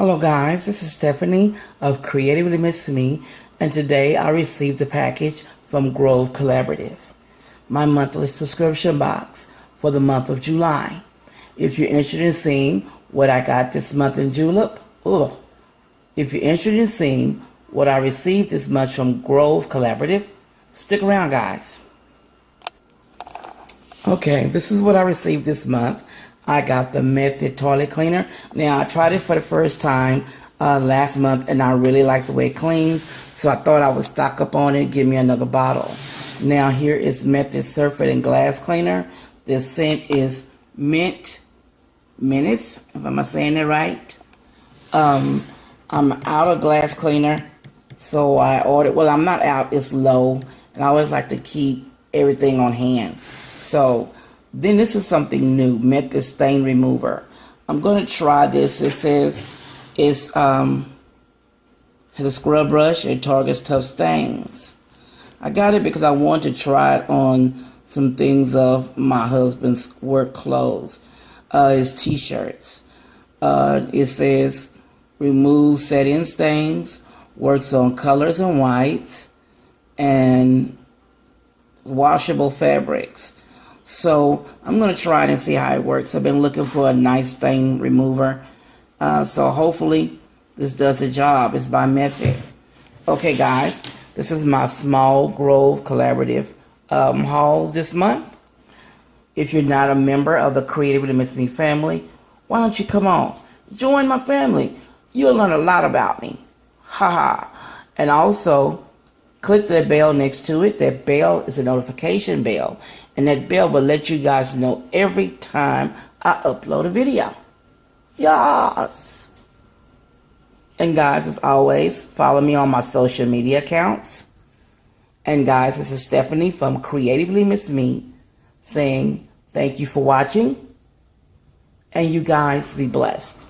Hello guys, this is Stephanie of Creatively Miss Me, and today I received a package from Grove Collaborative, my monthly subscription box for the month of July. If you're interested in seeing what I got this month in Julep, if you're interested in seeing what I received this month from Grove Collaborative, stick around guys. Okay, this is what I received this month. I got the Method toilet cleaner. Now, I tried it for the first time last month, and I really like the way it cleans, so I thought I would stock up on it, give me another bottle. Now, here is Method Surface and Glass Cleaner. This scent is Minutes, if I'm saying it right. I'm out of glass cleaner, so I ordered, well, I'm not out, it's low, and I always like to keep everything on hand. So, then this is something new, Method Stain Remover. I'm going to try this. It says it's has a scrub brush. It targets tough stains. I got it because I wanted to try it on some things of my husband's work clothes, his t-shirts. It says remove set-in stains, works on colors and whites, and washable fabrics. So I'm going to try it and see how it works. I've been looking for a nice stain remover. So hopefully this does the job. It's by Method. Okay, guys. This is my small Grove Collaborative haul this month. If you're not a member of the Creatively Miss Me family, why don't you come on? Join my family. You'll learn a lot about me. Haha. And also, click that bell next to it. That bell is a notification bell. And that bell will let you guys know every time I upload a video. Yes. And guys, as always, follow me on my social media accounts. And guys, this is Stephanie from Creatively Miss Me saying thank you for watching. And you guys be blessed.